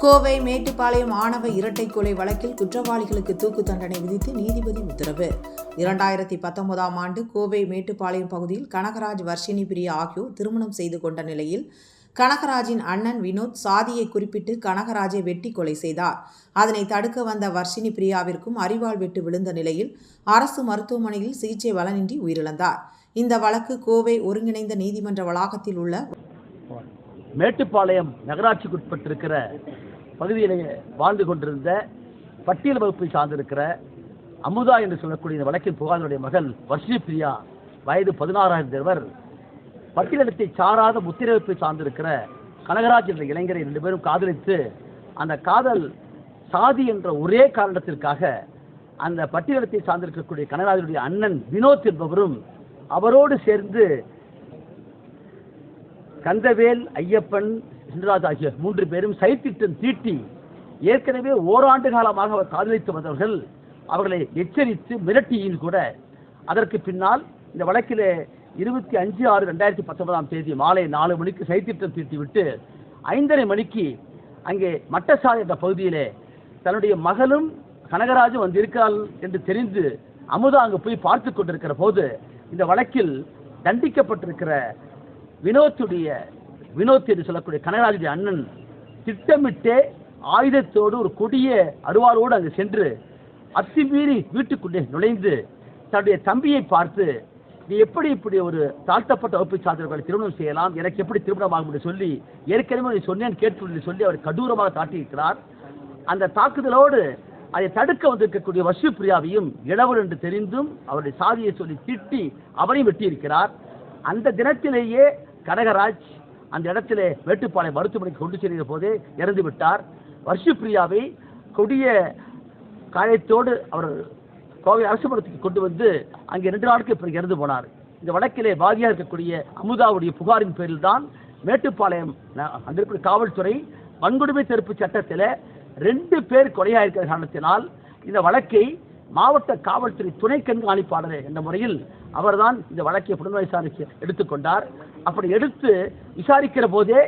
கோவை மேட்டுப்பாளையம் ஆணவ இரட்டை கொலை வழக்கில் குற்றவாளிகளுக்கு தூக்கு தண்டனை விதித்து நீதிபதி உத்தரவு. 2019ஆம் ஆண்டு கோவை மேட்டுப்பாளையம் பகுதியில் கனகராஜ், வர்ஷினி பிரியா ஆகியோர் திருமணம் செய்து கொண்ட நிலையில் கனகராஜின் அண்ணன் வினோத் சாதியை குறிப்பிட்டு கனகராஜை வெட்டி கொலை செய்தார். அதனை தடுக்க வந்த வர்ஷினி பிரியாவிற்கும் அரிவாள் வெட்டு விழுந்த நிலையில் அரசு மருத்துவமனையில் சிகிச்சை பலனின்றி உயிரிழந்தார். இந்த வழக்கு கோவை ஒருங்கிணைந்த நீதிமன்ற வளாகத்தில் உள்ள மேட்டுப்பாளையம் நகராட்சிக்குட்பட்டிருக்கிற பகுதியிலே வாழ்ந்து கொண்டிருந்த பட்டியல் வகுப்பை சார்ந்திருக்கிற அமுதா என்று சொல்லக்கூடிய இந்த வழக்கின் புகாரினுடைய மகள் வர்ஷினி பிரியா, வயது 16 பட்டியலத்தை சாராத முத்திரை வகுப்பை சார்ந்திருக்கிற கனகராஜ் என்ற இளைஞரை 2 பேரும் காதலித்து அந்த காதல் சாதி என்ற ஒரே காரணத்திற்காக அந்த பட்டியலத்தை சார்ந்திருக்கக்கூடிய கனகராஜனுடைய அண்ணன் வினோத் என்பவரும் அவரோடு சேர்ந்து கந்தவேல், ஐயப்பன், சின்ராஜ் ஆகிய 3 பேரும் சைத்திட்டம் தீட்டி ஏற்கனவே ஓராண்டு காலமாக அவர் காதலித்து வந்தவர்கள் அவர்களை எச்சரித்து மிரட்டியும் கூட அதற்கு பின்னால் இந்த வழக்கிலே 25/6/2019 மாலை 4 மணிக்கு சைத்திட்டம் தீட்டிவிட்டு 5:30 மணிக்கு அங்கே மட்டசாலை என்ற பகுதியிலே தன்னுடைய மகளும் கனகராஜும் வந்திருக்கிறாள் என்று தெரிந்து அமுதா அங்கு போய் பார்த்து கொண்டிருக்கிற போது இந்த வழக்கில் தண்டிக்கப்பட்டிருக்கிற வினோத் என்று சொல்லக்கூடிய கனகராஜுடைய அண்ணன் திட்டமிட்டே ஆயுதத்தோடு ஒரு கொடிய அருவாளோடு அங்கு சென்று அத்துமீறி வீட்டுக்குள்ளே நுழைந்து தன்னுடைய தம்பியை பார்த்து, நீ எப்படி இப்படி ஒரு தாழ்த்தப்பட்ட வகுப்பை சார்ந்தவர்களை திருமணம் செய்யலாம், எனக்கு எப்படி திருமணம் ஆகும் என்று சொல்லி ஏற்கனவே சொன்னேன் கேட்டு சொல்லி அவர் கடூரமாக தாட்டியிருக்கிறார். அந்த தாக்குதலோடு அதை தடுக்க வந்திருக்கக்கூடிய வர்ஷினி பிரியாவையும் இளவர் என்று தெரிந்தும் அவருடைய சாதியை சொல்லி திட்டி அவரையும் வெட்டியிருக்கிறார். அந்த தினத்திலேயே கனகராஜ் அந்த இடத்திலே மேட்டுப்பாளையம் மருத்துவமனைக்கு கொண்டு செல்கிற போதே இறந்து விட்டார். வர்ஷினி பிரியாவை கொடிய காயத்தோடு அவர் கோவை அரசு மருத்துவமனைக்கு கொண்டு வந்து அங்கே 2 நாட்களுக்கு பிறகு இறந்து போனார். இந்த வழக்கிலே பாதியாக இருக்கக்கூடிய அமுதாவுடைய புகாரின் பேரில் தான் மேட்டுப்பாளையம் அந்த காவல்துறை வன்கொடுமை தடுப்பு சட்டத்தில் 2 பேர் கொலையாக இருக்கிற காரணத்தினால் இந்த வழக்கை மாவட்ட காவல்துறை துணை கண்காணிப்பாளர் என்ற முறையில் அவர்தான் இந்த வழக்கை புலனாய்வு விசாரிக்க எடுத்துக்கொண்டார். அப்படி எடுத்து விசாரிக்கிற போதே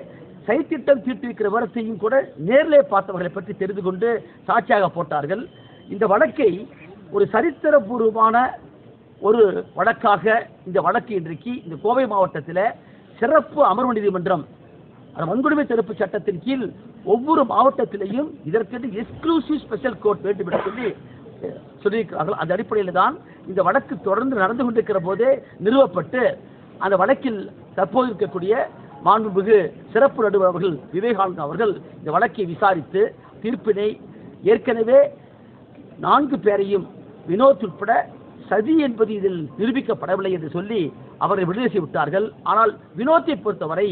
சைத்திட்டம் தீட்டிருக்கிற விவரத்தையும் கூட நேரிலே பார்த்தவர்களை பற்றி தெரிந்து கொண்டு சாட்சியாக போட்டார்கள். இந்த வழக்கை ஒரு சரித்திரபூர்வமான ஒரு வழக்காக இந்த வழக்கு இன்றைக்கு இந்த கோவை மாவட்டத்தில் சிறப்பு அமர்வு நீதிமன்றம் வன்கொடுமை தடுப்பு சட்டத்தின் கீழ் ஒவ்வொரு மாவட்டத்திலேயும் இதற்கு எக்ஸ்க்ளூசிவ் ஸ்பெஷல் கோர்ட் வேண்டும் என்று சொல்லி சொல்லியிருக்கிறார்கள். அந்த அடிப்படையில் தான் இந்த வழக்கு தொடர்ந்து நடந்து கொண்டிருக்கிற போதே நிறுவப்பட்டு அந்த வழக்கில் தற்போது இருக்கக்கூடிய மாண்புமிகு சிறப்பு நடுவர் அவர்கள் விவேகானந்தா அவர்கள் இந்த வழக்கை விசாரித்து தீர்ப்பினை ஏற்கனவே 4 பேரையும் வினோத் உட்பட சதி என்பது இதில் நிரூபிக்கப்படவில்லை என்று சொல்லி அவரை விடுதலை செய்துவிட்டார்கள். ஆனால் வினோத்தை பொறுத்தவரை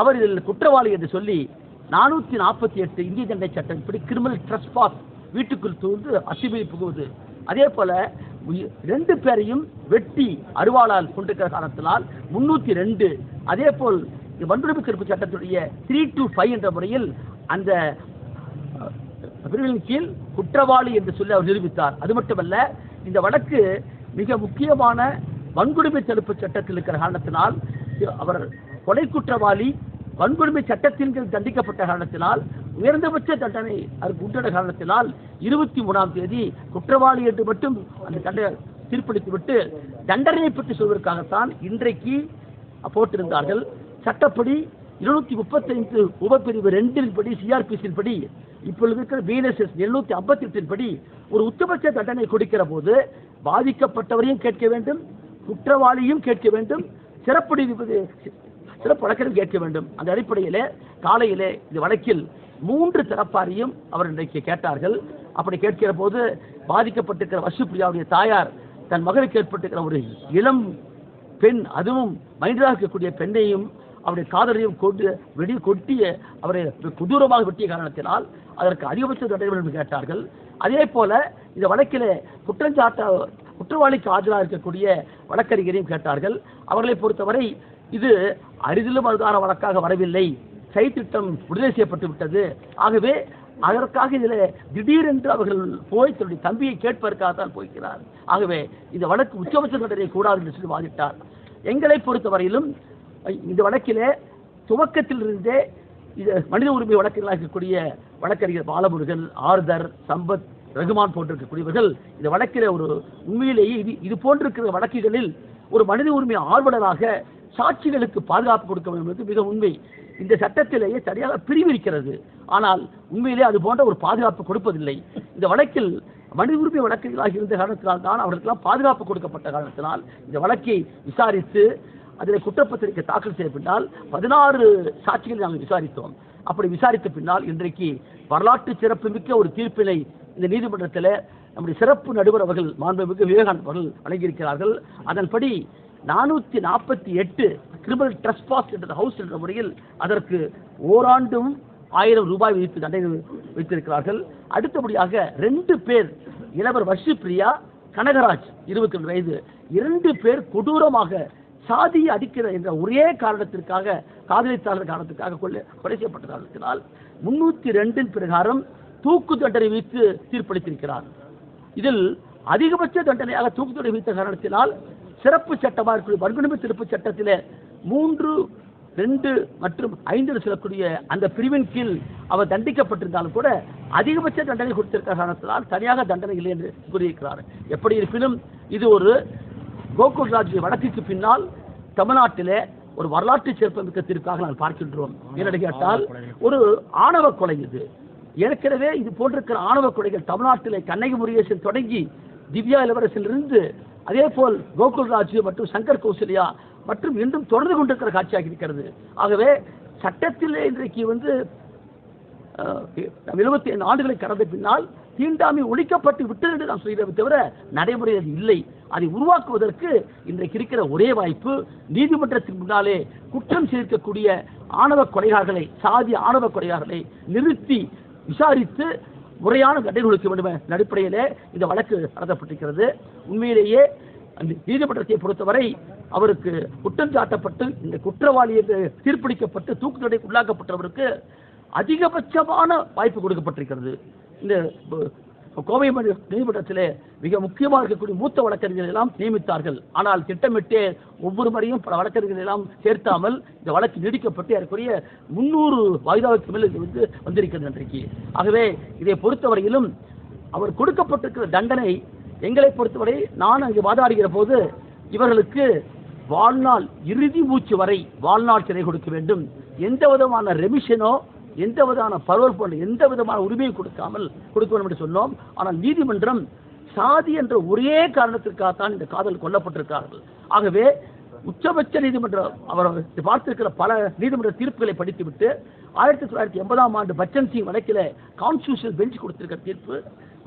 அவர் இதில் குற்றவாளி என்று சொல்லி 448 இந்திய தண்டனை சட்டம் இப்படி கிரிமினல் ட்ரெஸ்பாஸ், வீட்டுக்குள் தூண்டு அத்துமீறி புகுவது, அதே போல 2 பேரையும் வெட்டி அருவாளால் கொண்டிருக்கிற காரணத்தினால் 302, அதே போல் வன்கொடுமை தடுப்பு சட்டத்துடைய 325 என்ற முறையில் அந்த பிரிவின் கீழ் குற்றவாளி என்று சொல்லி அவர் நிரூபித்தார். அது மட்டுமல்ல, இந்த வழக்கு மிக முக்கியமான வன்கொடுமை தடுப்பு சட்டத்தில் இருக்கிற காரணத்தினால் அவர் கொலை குற்றவாளி வன்கொடுமை சட்டத்தின் கீழ் தண்டிக்கப்பட்ட காரணத்தினால் உயர்ந்தபட்ச தண்டனை அதற்கு உண்டான காரணத்தினால் 23ஆம் தேதி குற்றவாளி என்று மட்டும் அந்த தண்டனை தீர்ப்பளித்துவிட்டு தண்டனையை பற்றி சொல்வதற்காகத்தான் இன்றைக்கு போட்டிருந்தார்கள். சட்டப்படி 235 உபப்பிரிவு 2 படி சிஆர்பிசியின் படி இப்பொழுது இருக்கிற பிஎன்எஸ்எஸ் 758 படி ஒரு உச்சபட்ச தண்டனை கொடுக்கிற போது பாதிக்கப்பட்டவரையும் கேட்க வேண்டும், குற்றவாளியும் கேட்க வேண்டும், சிறப்பு வழக்கிலும் கேட்க வேண்டும். அந்த அடிப்படையிலே காலையிலே இந்த வழக்கில் 3 தரப்பாரையும் அவர் இன்றைக்கு கேட்டார்கள். அப்படி கேட்கிற போது பாதிக்கப்பட்டிருக்கிற வர்ஷினி பிரியாவுடைய தாயார் தன் மகளுக்கு ஏற்பட்டிருக்கிற ஒரு இளம் பெண், அதுவும் மைனராக இருக்கக்கூடிய பெண்ணையும் அவருடைய காதலையும் கொட்டிய அவரை கொடூரமாக வெட்டிய காரணத்தினால் அதற்கு அதிகபட்ச தண்டனை என்று கேட்டார்கள். அதே போல இந்த வழக்கிலே குற்றவாளிக்கு ஆஜராக இருக்கக்கூடிய வழக்கறிஞரையும் கேட்டார்கள். அவர்களை பொறுத்தவரை இது அரிதிலும் அருதான வழக்காக வரவில்லை, சைத்திட்டம் விடுதலை செய்யப்பட்டு விட்டது. ஆகவே அதற்காக இதில் திடீரென்று அவர்கள் போய் தன்னுடைய தம்பியை கேட்பதற்காகத்தான் போய்கிறார். ஆகவே இந்த வழக்கு உச்சபட்ச தண்டனை கூடாது என்று சொல்லி வாதிட்டார். எங்களை பொறுத்தவரையிலும் இந்த வழக்கிலே துவக்கத்திலிருந்தே இது மனித உரிமை வழக்குகளாக இருக்கக்கூடிய வழக்கறிஞர் பாலமுருகன், ஆர்தர், சம்பத், ரகுமான் போன்றிருக்கக்கூடியவர்கள் இந்த வழக்கில் ஒரு உண்மையிலேயே இது போன்றிருக்கிற வழக்குகளில் ஒரு மனித உரிமை ஆர்வலராக சாட்சிகளுக்கு பாதுகாப்பு கொடுக்க வேண்டும் என்பது மிக உண்மை. இந்த சட்டத்திலேயே சரியாக பிரிவிருக்கிறது. ஆனால் உண்மையிலே அது போன்ற ஒரு பாதுகாப்பு கொடுப்பதில்லை. இந்த வழக்கில் மனித உரிமை வழக்குகளாக இருந்த காரணத்தினால் தான் அவர்களுக்கெல்லாம் பாதுகாப்பு கொடுக்கப்பட்ட காரணத்தினால் இந்த வழக்கை விசாரித்து அதில் குற்றப்பத்திரிகை தாக்கல் செய்த பின்னால் 16 சாட்சிகளை நாங்கள் விசாரித்தோம். அப்படி விசாரித்த பின்னால் இன்றைக்கு வரலாற்று சிறப்புமிக்க ஒரு தீர்ப்பினை இந்த நீதிமன்றத்தில் நம்முடைய சிறப்பு நடுவர் அவர்கள் மாண்புமிகு விவேகானந்த அவர்கள் வழங்கியிருக்கிறார்கள். அதன்படி 448 கிரிமினல் ட்ரெஸ்பாஸ் என்ற ஹவுஸ் என்ற முறையில் அதற்கு ஓராண்டும் 1000 ரூபாய் விதித்து தண்டனை வைத்திருக்கிறார்கள். அடுத்தபடியாக 2 பேர், இளவர் வர்ஷிப்ரியா, கனகராஜ் 22 வயது, 2 பேர் கொடூரமாக சாதியை அடிக்கிற என்ற ஒரே காரணத்திற்காக, காதலித்தாளர் காரணத்திற்காக கொலை செய்யப்பட்ட காரணத்தினால் 302 பிரகாரம் தூக்கு தண்டனை விதித்து தீர்ப்பளித்திருக்கிறார். இதில் அதிகபட்ச தண்டனையாக தூக்கு தண்டனை விதித்த காரணத்தினால் சிறப்பு சட்டமாக இருக்கக்கூடிய வன்கொடுமை தடுப்பு சட்டத்தில் 3, 2 மற்றும் 5 சொல்லக்கூடிய அந்த பிரிவின் கீழ் அவர் தண்டிக்கப்பட்டிருந்தாலும் கூட அதிகபட்ச தண்டனை கொடுத்திருக்கிற காரணத்தினால் தனியாக தண்டனை இல்லை என்று கூறியிருக்கிறார். எப்படி இருப்பினும் இது ஒரு கோகுல்ராஜ் வழக்குக்கு பின்னால் தமிழ்நாட்டிலே ஒரு வரலாற்று சிறப்புமிக்க தீர்ப்பாக நான் பார்க்கின்றோம். என்னென்னு கேட்டால் ஒரு ஆணவ கொலை. இது ஏற்கனவே இது போன்றிருக்கிற ஆணவ கொலைகள் தமிழ்நாட்டிலே கண்ணகி முருகேசன் தொடங்கி திவ்யா இளவரசிலிருந்து அதே போல் கோகுல்ராஜ் மற்றும் சங்கர் கௌசல்யா மற்றும் இன்றும் தொடர்ந்து கொண்டிருக்கிற காட்சியாக இருக்கிறது. ஆகவே சட்டத்திலே இன்றைக்கு 75 ஆண்டுகளை கடந்த பின்னால் தீண்டாமை ஒழிக்கப்பட்டு விட்டது என்று நாம் சொல்கிறோம் தவிர நடைமுறை அது இல்லை. அதை உருவாக்குவதற்கு இன்றைக்கு இருக்கிற ஒரே வாய்ப்பு நீதிமன்றத்தின் முன்னாலே குற்றம் சேர்க்கக்கூடிய ஆணவ கொலைகாரர்களை, சாதி ஆணவ கொலைகாரர்களை நிறுத்தி விசாரித்து முறையான தண்டனை கொடுக்க வேண்டும் என்ற அடிப்படையிலே இந்த வழக்கு நடத்தப்பட்டிருக்கிறது. உண்மையிலேயே அந்த நீதிமன்றத்தை பொறுத்தவரை அவருக்கு குற்றம் சாட்டப்பட்டு இந்த குற்றவாளி என்று தீர்ப்பளிக்கப்பட்டு தூக்கு தண்டனைக்கு உள்ளாக்கப்பட்டவருக்கு அதிகபட்சமான வாய்ப்பு கொடுக்கப்பட்டிருக்கிறது. இந்த கோவை நீதிமன்றத்திலே மிக முக்கியமாக இருக்கக்கூடிய மூத்த வழக்கறிஞர்கள் எல்லாம் நியமித்தார்கள். ஆனால் திட்டமிட்டே ஒவ்வொரு முறையும் பல வழக்கறிஞர்கள் எல்லாம் சேர்த்தாமல் இந்த வழக்கு நீடிக்கப்பட்டு ஏறக்குறைய 300 வாய்தாவுக்கு மேல் வந்திருக்கிறது இன்றைக்கு. ஆகவே இதை பொறுத்தவரையிலும் அவர் கொடுக்கப்பட்டிருக்கிற தண்டனை எங்களை பொறுத்தவரை நான் அங்கு வாதாடுகிற போது இவர்களுக்கு வாழ்நாள் இறுதி மூச்சு வரை வாழ்நாள் சிறை கொடுக்க வேண்டும். எந்த விதமான ரெமிஷனோ எந்த விதமான பரோல் போன்ற எந்த விதமான உரிமையை கொடுக்க வேண்டும் என்று சொன்னோம். ஆனால் நீதிமன்றம் சாதி என்ற ஒரே காரணத்திற்காகத்தான் இந்த காதல் கொல்லப்பட்டிருக்கிறார்கள். ஆகவே உச்சபட்ச நீதிமன்றம் அவர் பார்த்திருக்கிற பல நீதிமன்ற தீர்ப்புகளை படித்துவிட்டு 1980ஆம் ஆண்டு பச்சன் சிங் வழக்கில் கான்ஸ்டிடியூஷனல் பெஞ்ச் கொடுத்திருக்கிற தீர்ப்பு,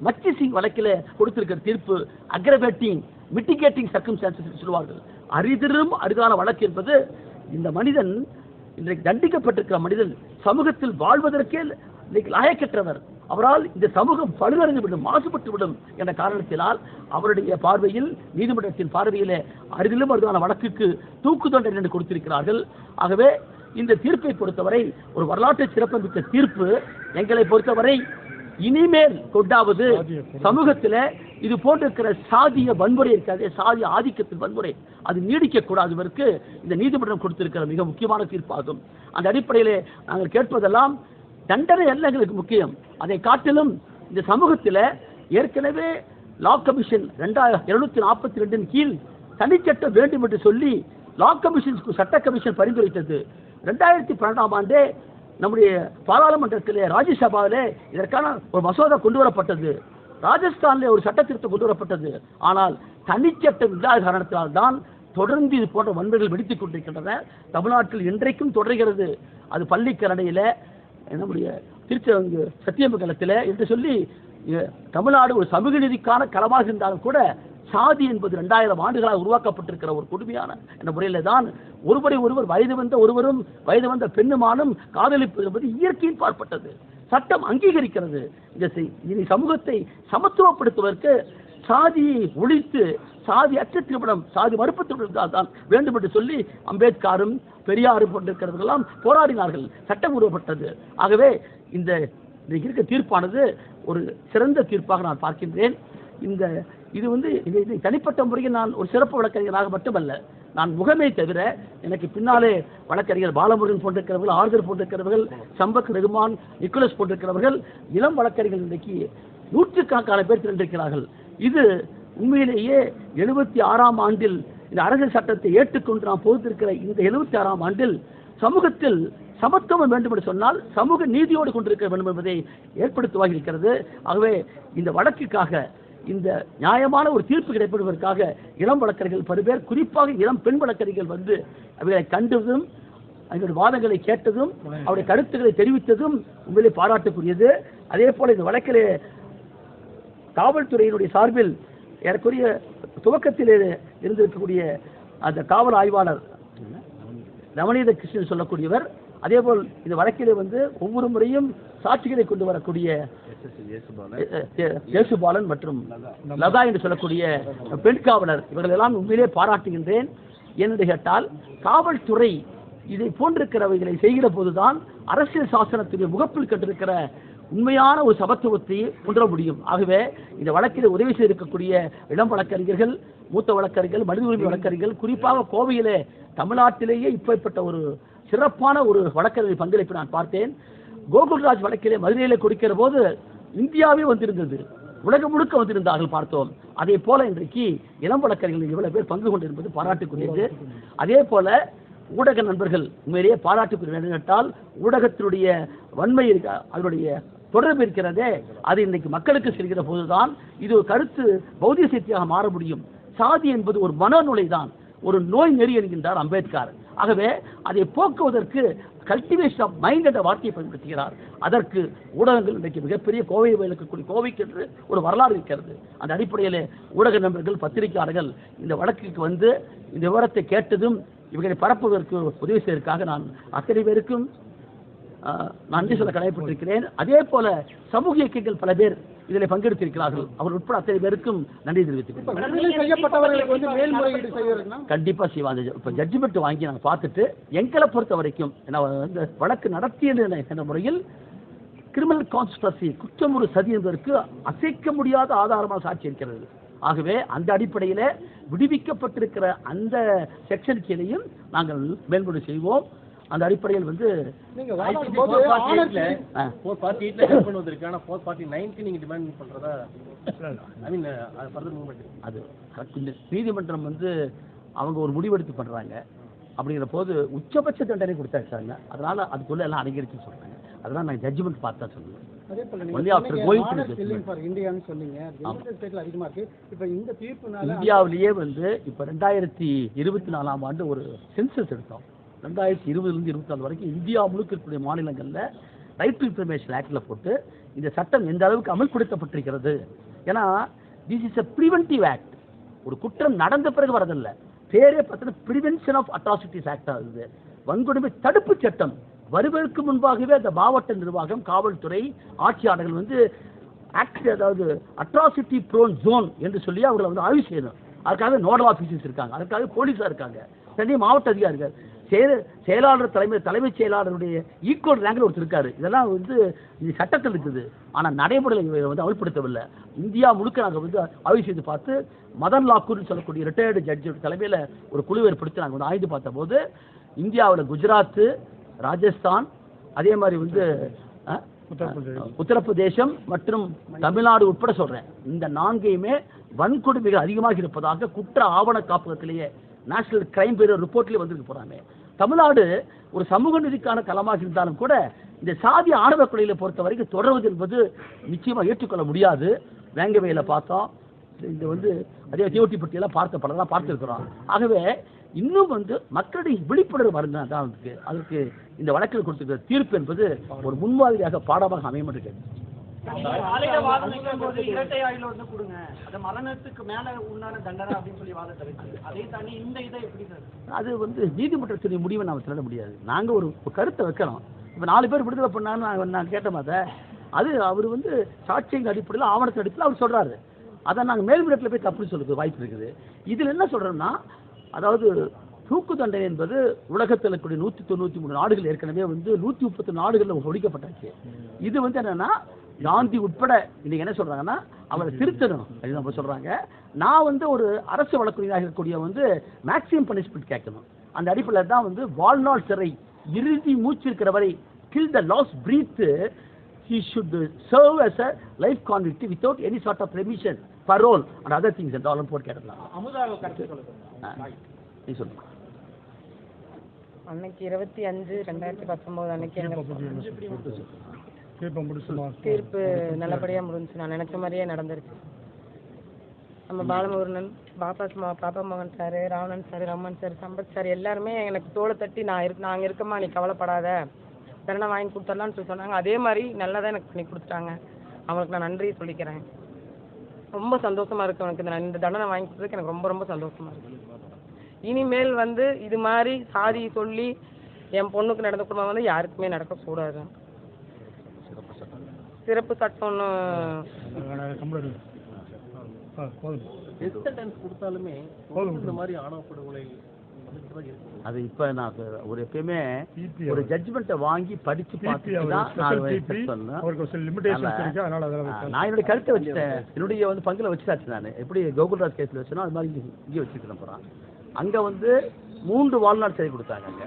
மச்சி சிங் வழக்கில் கொடுத்திருக்கிற தீர்ப்பு அக்ரவேட்டிங் மிட்டிகேட்டிங் சர்க்கம்ஸ்டான்சஸ் சொல்வார்கள். அரிதிலும் அரிதான வழக்கு என்பது இந்த மனிதன் இன்றைக்கு தண்டிக்கப்பட்டிருக்கிற மனிதன் சமூகத்தில் வாழ்வதற்கே இன்னைக்கு லாயக்கற்றவர். அவரால் இந்த சமூகம் பழுதடைந்துவிடும், மாசுபட்டுவிடும் என்ற காரணத்தினால் அவருடைய பார்வையில், நீதிமன்றத்தின் பார்வையிலே அரிதிலும் அரிதான வழக்குக்கு தூக்கு தண்டனை என்று கொடுத்திருக்கிறார்கள். ஆகவே இந்த தீர்ப்பை பொறுத்தவரை ஒரு வரலாற்று சிறப்புமிக்க தீர்ப்பு. எங்களை பொறுத்தவரை இனிமேல் கொண்டாவது சமூகத்தில் இது போன்றிருக்கிற சாதிய வன்முறை இருக்காது, சாதிய ஆதிக்கத்தின் வன்முறை அது நீடிக்கக்கூடாதவருக்கு இந்த நீதிமன்றம் கொடுத்திருக்கிற மிக முக்கியமான தீர்ப்பாகும். அந்த அடிப்படையிலே நாங்கள் கேட்பதெல்லாம் தண்டனை அல்ல எங்களுக்கு முக்கியம். அதை காட்டிலும் இந்த சமூகத்தில் ஏற்கனவே லா கமிஷன் 242 கீழ் தனிச்சட்டம் வேண்டும் என்று சொல்லி லா கமிஷன் சட்ட கமிஷன் பரிந்துரைத்தது. 2012ஆம் ஆண்டே நம்முடைய பாராளுமன்றத்திலே ராஜ்யசபாவிலே இதற்கான ஒரு மசோதா கொண்டு வரப்பட்டது. ராஜஸ்தானிலே ஒரு சட்ட திருத்தம் கொண்டு வரப்பட்டது. ஆனால் தனிச்சட்டம் இல்லாத காரணத்தினால் தான் தொடர்ந்து இது போன்ற வன்முறைகள் வெடித்துக் கொண்டிருக்கின்றன. தமிழ்நாட்டில் இன்றைக்கும் தொடர்கிறது. அது பள்ளிக்கரணையில், நம்முடைய திருச்செங்கோடு சத்தியமங்கலத்தில் என்று சொல்லி தமிழ்நாடு ஒரு சமூக நீதிக்கான களமாக இருந்தாலும் கூட சாதி என்பது 2000 ஆண்டுகளாக உருவாக்கப்பட்டிருக்கிற ஒரு கொடுமையான என்ற முறையில் தான் ஒருவரை ஒருவர் வயது வந்த ஒருவரும் வயது வந்த பெண்ணுமானும் காதலிப்பது என்பது இயற்கையில் பார்ப்பட்டது. சட்டம் அங்கீகரிக்கிறது. இந்த சமூகத்தை சமத்துவப்படுத்துவதற்கு சாதியை ஒழித்து சாதி அற்ற திருமணம், சாதி மறுப்பு திருமணம் தான் வேண்டும் என்று சொல்லி அம்பேத்கரும் பெரியாரும் போன்றிருக்கிறவர்களெல்லாம் போராடினார்கள். சட்டம் உருவப்பட்டது. ஆகவே இந்த இருக்க தீர்ப்பானது ஒரு சிறந்த தீர்ப்பாக நான் பார்க்கின்றேன். இது தனிப்பட்ட முறையில் நான் ஒரு சிறப்பு வழக்கறிஞராக மட்டுமல்ல, நான் முகமே தவிர எனக்கு பின்னாலே வழக்கறிஞர் பாலமுருகன் போன்றிருக்கிறவர்கள், ஆர்தர் போன்றிருக்கிறவர்கள், சம்பத் ரகுமான், நிக்கோலஸ் போன்றிருக்கிறவர்கள், இளம் வழக்கறிஞர்கள் இன்றைக்கு நூற்றுக்கணக்கான பேர் திரண்டிருக்கிறார்கள். இது உண்மையிலேயே 76ஆம் ஆண்டில் இந்த அரசியல் சட்டத்தை ஏற்றுக்கொண்டு நாம் பொறுத்திருக்கிற இந்த 76ஆம் ஆண்டில் சமூகத்தில் சமத்துவம் வேண்டும் என்று சொன்னால் சமூக நீதியோடு கொண்டிருக்க வேண்டும் என்பதை ஏற்படுத்துவாக இருக்கிறது. ஆகவே இந்த வழக்குக்காக, இந்த நியாயமான ஒரு தீர்ப்பு கிடைப்பதற்காக இளம் வழக்கறிஞர்கள் பல்வேறு, குறிப்பாக இளம் பெண் வழக்கறிஞர்கள் வந்து அவைகளை கண்டதும், அவருடைய வாதங்களை கேட்டதும், அவருடைய கருத்துக்களை தெரிவித்ததும் உண்மையிலே பாராட்டுக்குரியது. அதே போல இந்த வழக்கிலே காவல்துறையினுடைய சார்பில் ஏறக்குரிய துவக்கத்தில் இருந்திருக்கக்கூடிய அந்த காவல் ஆய்வாளர் நவநீத கிருஷ்ணன் சொல்லக்கூடியவர், அதேபோல் இந்த வழக்கிலே வந்து ஒவ்வொரு முறையும் சாட்சிகளை கொண்டு வரக்கூடிய ஜேசுபாலன் மற்றும் லதா என்று சொல்லக்கூடிய பெண் காவலர், இவர்கள் எல்லாம் உண்மையிலே பாராட்டுகின்றேன். என்று கேட்டால் காவல்துறை இதை போன்றிருக்கிறவைகளை செய்கிற போதுதான் அரசியல் சாசனத்துடைய முகப்பில் கண்டிருக்கிற உண்மையான ஒரு சமத்துவத்தை உணர முடியும். ஆகவே இந்த வழக்கில் உதவி செய்திருக்கக்கூடிய இளம் வழக்கறிஞர்கள், மூத்த வழக்கறிஞர்கள், மனித உரிமை வழக்கறிஞர்கள், குறிப்பாக கோவையிலே தமிழ்நாட்டிலேயே இப்படிப்பட்ட ஒரு சிறப்பான ஒரு வழக்கறிஞர் பங்களிப்பு நான் பார்த்தேன். கோகுல்ராஜ் வழக்கிலே மதுரையிலே கொடுக்கிற போது இந்தியாவே வந்திருந்தது, உலகம் முழுக்க வந்திருந்தார்கள் பார்த்தோம். அதே போல இன்றைக்கு இளம் வழக்கறிஞர்கள் இவ்வளவு பேர் பங்கு கொண்டிருப்பது பாராட்டுக்குரியது. அதே போல ஊடக நண்பர்கள் உண்மையிலேயே பாராட்டுக்குரிய வேண்டும் என்றால் ஊடகத்தினுடைய வன்மை அதனுடைய தொடர்பு இருக்கிறதே, அது இன்றைக்கு மக்களுக்கு செல்கிற போதுதான் இது ஒரு கருத்து பௌதிக சக்தியாக மாற முடியும். சாதி என்பது ஒரு மனநோய் தான், ஒரு நோய் நெறி என்கின்றார் அம்பேத்கர். ஆகவே அதை போக்குவதற்கு கல்டிவேஷன் ஆஃப் மைண்ட் என்ற வார்த்தையை பயன்படுத்துகிறார். அதற்கு ஊடகங்கள் இன்றைக்கு மிகப்பெரிய கோவைக்கு என்று ஒரு வரலாறு இருக்கிறது. அந்த அடிப்படையில் ஊடக நண்பர்கள், பத்திரிகையாளர்கள் இந்த வழக்குக்கு வந்து இந்த விவரத்தை கேட்டதும் இவர்களை பரப்புவதற்கு உதவி செய்வதற்காக நான் அத்தனை பேருக்கும் நன்றி சொல்ல கடமைப்பட்டிருக்கிறேன். அதே போல சமூக இயக்கங்கள் பல பேர் இதில் பங்கெடுத்திருக்கிறார்கள். அவர் உட்பட அத்தனை பேருக்கும் நன்றி தெரிவித்துக்கிறேன். கண்டிப்பா செய்வாங்க. இப்ப ஜட்ஜ்மெண்ட் வாங்கி நாங்கள் பார்த்துட்டு எங்களை பொறுத்த வரைக்கும் இந்த வழக்கு நடத்தியது என்ற முறையில் கிரிமினல் கான்ஸ்பிரசி, குற்றமுறு சதி என்பதற்கு அசைக்க முடியாத ஆதாரமாக சாட்சி இருக்கிறது. ஆகவே அந்த அடிப்படையில் விடுவிக்கப்பட்டிருக்கிற அந்த செக்ஷன் கீழையும் நாங்கள் மேல்முறை செய்வோம். அந்த அடிப்படையில் வந்து அது நீதிமன்றம் வந்து அவங்க ஒரு முடிவெடுத்து பண்றாங்க. அப்படிங்கிற போது உச்சபட்ச தண்டனை கொடுத்தாச்சாங்க. அதனால அதுக்குள்ள எல்லாம் அடங்கிருச்சுன்னு சொல்றாங்க. அதனால நான் ஜட்ஜ்மெண்ட் பார்த்தா சொல்லுவேன். இந்தியாவிலேயே வந்து இப்ப 2024ஆம் ஆண்டு ஒரு சென்சஸ் எடுத்தோம். 2020 24 வரைக்கும் இந்தியா முழுக்க இருக்கக்கூடிய மாநிலங்கள்ல ரைட் டு இன்ஃபர்மேஷன் ஆக்ட்ல போட்டு இந்த சட்டம் எந்த அளவுக்கு அமல்படுத்தப்பட்டிருக்கிறது. ஏன்னா this is a preventive act. ஒரு குற்றம் நடந்த பிறகு வரதில்ல. பேரே பார்த்தீங்கன்னா பிரிவென்ஷன் ஆஃப் அட்ராசிட்டிஸ் ஆக்ட் ஆகுது. வன்கொடுமை தடுப்பு சட்டம் வருவதற்கு முன்பாகவே அந்த மாவட்ட நிர்வாகம், காவல்துறை, ஆட்சியாளர்கள் வந்து ஆக்ட், அதாவது அட்ராசிட்டி ப்ரோன் ஜோன் என்று சொல்லி அவர்களை வந்து ஆய்வு செய்யணும். அதுக்காக நோடல் ஆஃபீஸர்ஸ் இருக்காங்க, அதுக்காக போலீஸாக இருக்காங்க, தனி மாவட்ட அதிகாரிகள், செயலாளர், தலைமைச் செயலாளருடைய ஈக்குவல் ரேங்கில் ஒருத்தர் இருக்காரு. இதெல்லாம் வந்து இது சட்டத்தில் இருக்குது. ஆனால் நடைமுறையில் வந்து அமல்படுத்தவில்லை. இந்தியா முழுக்க நாங்கள் வந்து ஆய்வு செய்து பார்த்து மதன் லாக்கூர்னு சொல்லக்கூடிய ரிட்டையர்டு ஜட்ஜோட தலைமையில் ஒரு குழு ஏற்படுத்தி நாங்கள் வந்து ஆய்வு பார்த்த போது இந்தியாவில் குஜராத், ராஜஸ்தான், அதே மாதிரி வந்து உத்தரப்பிரதேசம் மற்றும் தமிழ்நாடு உட்பட சொல்றேன், இந்த 4யுமே வன்கொடுமைகள் அதிகமாக இருப்பதாக குற்ற ஆவண காப்பகத்திலேயே நேஷனல் கிரைம் பியூரோ ரிப்போர்ட்லேயே வந்துருக்கு போறாங்க. தமிழ்நாடு ஒரு சமூக நீதிக்கான களமாக இருந்தாலும் கூட இந்த சாதி ஆணவ கொலைகளை பொறுத்த வரைக்கும் தொடர்வது என்பது நிச்சயமாக ஏற்றுக்கொள்ள முடியாது. வேங்கவையில் பார்த்தோம், இந்த வந்து அதே டிஓடி பட்டியெல்லாம் பலரெல்லாம் பார்த்துருக்கிறோம். ஆகவே இன்னும் வந்து மக்களுடைய விழிப்புணர்வு வருதான் அதற்கு இந்த வழக்கில் கொடுத்திருக்கிற தீர்ப்பு என்பது ஒரு முன்மாதிரியாக பாடமாக அமையும் என்று கேட்கிறேன். இரட்டை ஆயுள் வந்து கொடுங்க, அது மரணத்துக்கு மேல உண்டான தண்டனை அப்படின்னு சொல்லி வாதத்தை வச்சு அதை தாண்டி இந்த இதை எப்படி சார்? அது வந்து நீதிமன்றத்துடைய முடிவை நாம் சொல்ல முடியாது. நாங்கள் ஒரு கருத்தை வைக்கிறோம். இப்போ 4 பேர் விடுதலை பண்ணான்னு நான் கேட்ட மாதிரி அது அவர் வந்து சாட்சியின் அடிப்படையில், ஆவணத்தின் அடிப்படையில் அவர் சொல்றாரு. அதை நாங்கள் மேல்முறையில் போய் தப்பு சொல்லுறது வாய்ப்பு இருக்குது. இதில் என்ன சொல்றோம்னா, அதாவது தூக்கு தண்டனை என்பது உலகத்தில் இருக்கக்கூடிய 193 நாடுகள் ஏற்கனவே வந்து 130 நாடுகளில் ஒழிக்கப்பட்டாச்சு. இது வந்து என்னன்னா காந்தி உட்பட இன்னைக்கு என்ன சொல்றாங்கன்னா அவரை திருத்தணும் அப்படின்னு நம்ம சொல்றாங்க. நான் வந்து ஒரு அரசு வழக்கறிஞராக இருக்கக்கூடிய மேக்ஸிமம் பனிஷ்மெண்ட் கேட்கணும். அந்த அடிப்படையில் தான் வாழ்நாள் சிறை, இறுதி மூச்சு இருக்கிற வரை, till the last breath he should serve as a life convict without any sort of remission, parole and other things and all போட்டு கேட்கலாம். அமுதாக கருத்து சொல்லுங்க. நீ சொல்லுங்க. அன்னைக்கு 25/2019 அன்னைக்கு தீர்ப்பு நல்லபடியா முடிஞ்சு. நான் நினைச்ச மாதிரியே நடந்துருச்சு. நம்ம பாலமுருகன், பாப்பா மோகன் sir, Ravanan sir, Raman sir, Sampath sir எல்லாருமே எனக்கு தோளை தட்டி நாங்கள் இருக்கமா, நீ கவலைப்படாத, தண்டனை வாங்கி கொடுத்துடலான்னு சொல்லி சொன்னாங்க. அதே மாதிரி நல்லதாக எனக்கு பண்ணி கொடுத்துட்டாங்க. அவங்களுக்கு நான் நன்றி சொல்லிக்கிறேன். ரொம்ப சந்தோஷமா இருக்கு. எனக்கு இந்த தண்டனை வாங்கி கொடுத்ததுக்கு எனக்கு ரொம்ப ரொம்ப சந்தோஷமா இருக்கு. இனிமேல் இது மாதிரி சாதி சொல்லி என் பொண்ணுக்கு நடந்த குடும்பம் யாருக்குமே நடக்கக்கூடாது. சிறப்பு சட்டம் ஒன்று கொடுத்தாலுமே இந்த மாதிரி ஆணவ படுகொலை அது இப்ப நான் ஒரு எப்பயுமே ஒரு ஜட்ஜ்மெண்ட்டை வாங்கி படிச்சு பார்த்துட்டு தான் நான் என்னுடைய கருத்தை வச்சுட்டேன். என்னுடைய பங்குல வச்சுட்டாச்சு. நான் எப்படி கோகுல்ராஜ் கேஸ்ல வச்சேனோ அது மாதிரி இங்கே வச்சுக்கிறேன். போறான் அங்க 3 வாழ்நாள் சிறை கொடுத்தாங்க. அங்க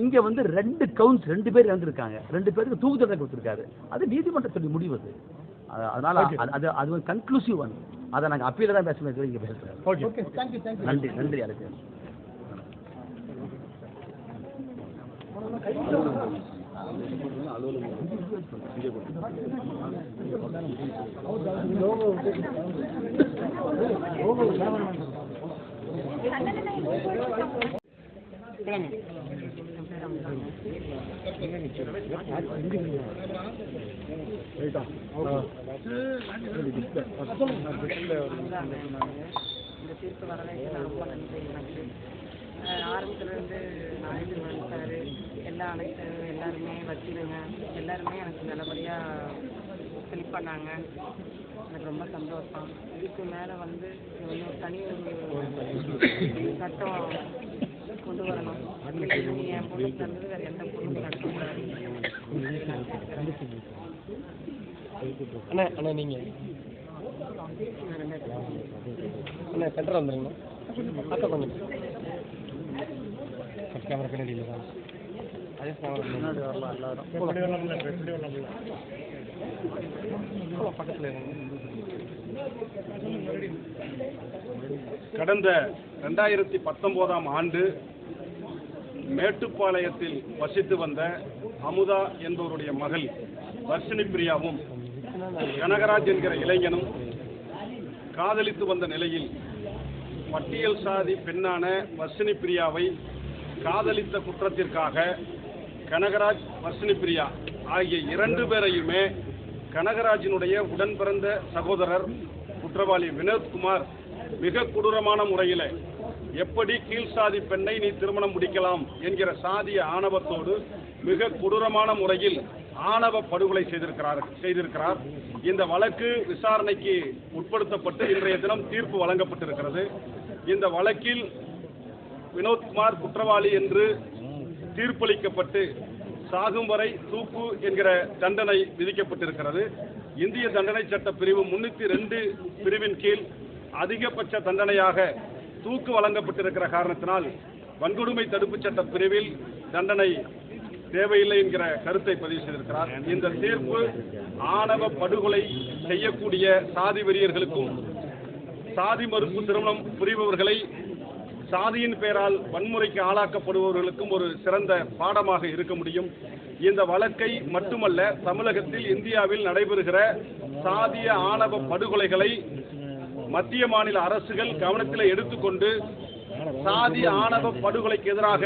இங்க 2 கவுன்ஸ், 2 பேர் இறந்துருக்காங்க. 2 பேருக்கு தூக்கு தண்டனை கொடுத்துருக்காரு. அது நீதிமன்றத்துடைய முடிவு. அதனால அது கன்க்ளூசிவ் ஒன். அதை நாங்கள் அப்பீல தான் பேசணும். இங்கே பேசுகிறேன். நன்றி நன்றி. அதுக்கு இந்த தீர்ப்பு வரவேற்க நான் ரொம்ப நன்றி. எனக்கு ஆரம்பத்துலேருந்து நாயகன் சார், எல்லா அனைத்து எல்லாருமே வக்கீலுங்க எல்லாருமே எனக்கு நல்லபடியாக ஹெல்ப் பண்ணாங்க. எனக்கு ரொம்ப சந்தோஷம். இதுக்கு மேலே இன்னொரு தனி சட்டம் கொண்டு வரணும். என் பொண்ணுக்கு நடந்தது வேறு எந்த பொண்ணுக்கும் நடக்கக்கூடாது. அண்ணா நீங்கள் அண்ணா சென்டர் வந்துடுங்க. அக்கா கொஞ்சம் கேமரா பின்னாடி இல்லை தான். அதே முன்னாடி வரலாம். எல்லாரும் பக்கத்தில் கடந்த 2019ஆம் ஆண்டு மேட்டுப்பாளையத்தில் வசித்து வந்த அமுதா என்பவருடைய மகள் வர்ஷினி பிரியாவும் கனகராஜ் என்கிற இளைஞனும் காதலித்து வந்த நிலையில் பட்டியல் சாதி பெண்ணான வர்ஷினி பிரியாவை காதலித்த குற்றத்திற்காக கனகராஜ், வர்ஷினி பிரியா ஆகிய 2 பேரையுமே கனகராஜினுடைய உடன் பிறந்த சகோதரர் குற்றவாளி வினோத்குமார் மிக கொடூரமான முறையில் எப்படி கீழ்சாதி பெண்ணை நீ திருமணம் முடிக்கலாம் என்கிற சாதிய ஆணவத்தோடு மிக கொடூரமான முறையில் ஆணவ படுகொலை செய்திருக்கிறார். இந்த வழக்கு விசாரணைக்கு உட்படுத்தப்பட்டு இன்றைய தினம் தீர்ப்பு வழங்கப்பட்டிருக்கிறது. இந்த வழக்கில் வினோத்குமார் குற்றவாளி என்று தீர்ப்பளிக்கப்பட்டு சாகும் வரை தூக்கு என்கிற தண்டனை விதிக்கப்பட்டிருக்கிறது. இந்திய தண்டனை சட்ட பிரிவு 302 பிரிவின் கீழ் அதிகபட்ச தண்டனையாக தூக்கு வழங்கப்பட்டிருக்கிற காரணத்தினால் வன்கொடுமை தடுப்பு சட்ட பிரிவில் தண்டனை தேவையில்லை என்கிற கருத்தை பதிவு செய்திருக்கிறார். இந்த தீர்ப்பு ஆணவ படுகொலை செய்யக்கூடிய சாதி வெறியர்களுக்கும் சாதி மறுப்பு திருமணம் புரிபவர்களை சாதியின் பெயரால் வன்முறைக்கு ஆளாக்கப்படுபவர்களுக்கும் ஒரு சிறந்த பாடமாக இருக்க முடியும். இந்த வழக்கை மட்டுமல்ல, தமிழகத்தில் இந்தியாவில் நடைபெறுகிற சாதிய ஆணவ படுகொலைகளை மத்திய மாநில அரசுகள் கவனத்தில் எடுத்துக்கொண்டு சாதி ஆணவ படுகொலைக்கு எதிராக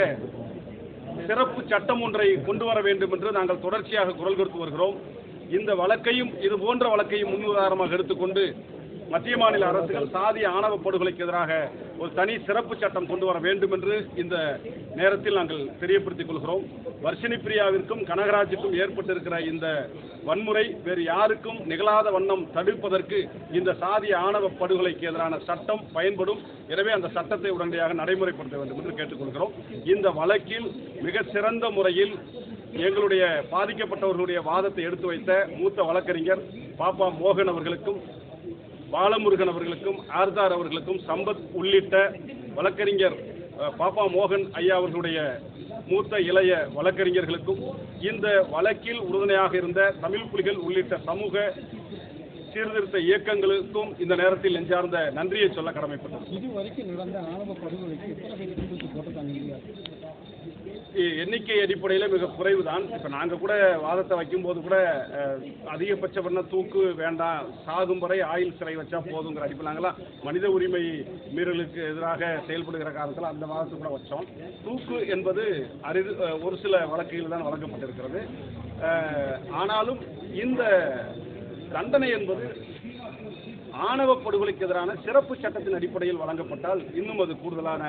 சிறப்பு சட்டம் ஒன்றை கொண்டு வர வேண்டும் என்று நாங்கள் தொடர்ச்சியாக குரல் கொடுத்து வருகிறோம். இந்த வழக்கையும் இது போன்ற வழக்கையும் முன்னுதாரணமாக எடுத்துக்கொண்டு மத்திய மாநில அரசுகள் சாதி ஆணவ படுகொலைக்கு எதிராக ஒரு தனி சிறப்பு சட்டம் கொண்டு வர வேண்டும் என்று இந்த நேரத்தில் நாங்கள் தெரியப்படுத்திக் கொள்கிறோம். வர்ஷினி பிரியாவிற்கும் கனகராஜுக்கும் ஏற்பட்டிருக்கிற இந்த வன்முறை வேறு யாருக்கும் நிகழாத வண்ணம் தடுப்பதற்கு இந்த சாதி ஆணவ படுகொலைக்கு எதிரான சட்டம் பயன்படும். எனவே அந்த சட்டத்தை உடனடியாக நடைமுறைப்படுத்த வேண்டும் என்று கேட்டுக்கொள்கிறோம். இந்த வழக்கில் மிக சிறந்த முறையில் எங்களுடைய பாதிக்கப்பட்டவர்களுடைய வாதத்தை எடுத்து வைத்த மூத்த வழக்கறிஞர் பாப்பா மோகன் அவர்களுக்கும், பாலமுருகன் அவர்களுக்கும், ஆர்தார் அவர்களுக்கும், சம்பத் உள்ளிட்ட வழக்கறிஞர் பாப்பா மோகன் ஐயா அவர்களுடைய மூத்த இளைய வழக்கறிஞர்களுக்கும், இந்த வழக்கில் உறுதுணையாக இருந்த தமிழ் புலிகள் உள்ளிட்ட சமூக சீர்திருத்த இயக்கங்களுக்கும் இந்த நேரத்தில் நெஞ்சார்ந்த நன்றியை சொல்ல கடமைப்பட்டது. இதுவரைக்கும் நடந்த ஆணவ படுகொலைக்கு எண்ணிக்கை அடிப்படையில் மிக குறைவுதான். இப்போ நாங்கள் கூட வாதத்தை வைக்கும்போது கூட அதிகபட்ச பண்ண தூக்கு வேண்டாம், சாகும் வரை ஆயுள் சிறை வச்சா போதுங்கிற அடிப்பில் நாங்களாம் மனித உரிமை மீறலுக்கு எதிராக செயல்படுகிற காலத்தில் அந்த வாதத்தை கூட வச்சோம். தூக்கு என்பது ஒரு சில வழக்குகள் தான் வழங்கப்பட்டிருக்கிறது. ஆனாலும் இந்த தண்டனை என்பது ஆணவ படுகொலைக்கு எதிரான சிறப்பு சட்டத்தின் அடிப்படையில் வழங்கப்பட்டால் இன்னும் அது கூடுதலான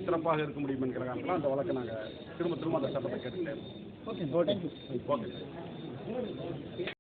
சிறப்பாக இருக்க முடியும் என்கிற காரணத்தில் அந்த வழக்கை நாங்கள் திரும்ப அந்த சட்டத்தை கேட்டுட்டேன். ஓகே.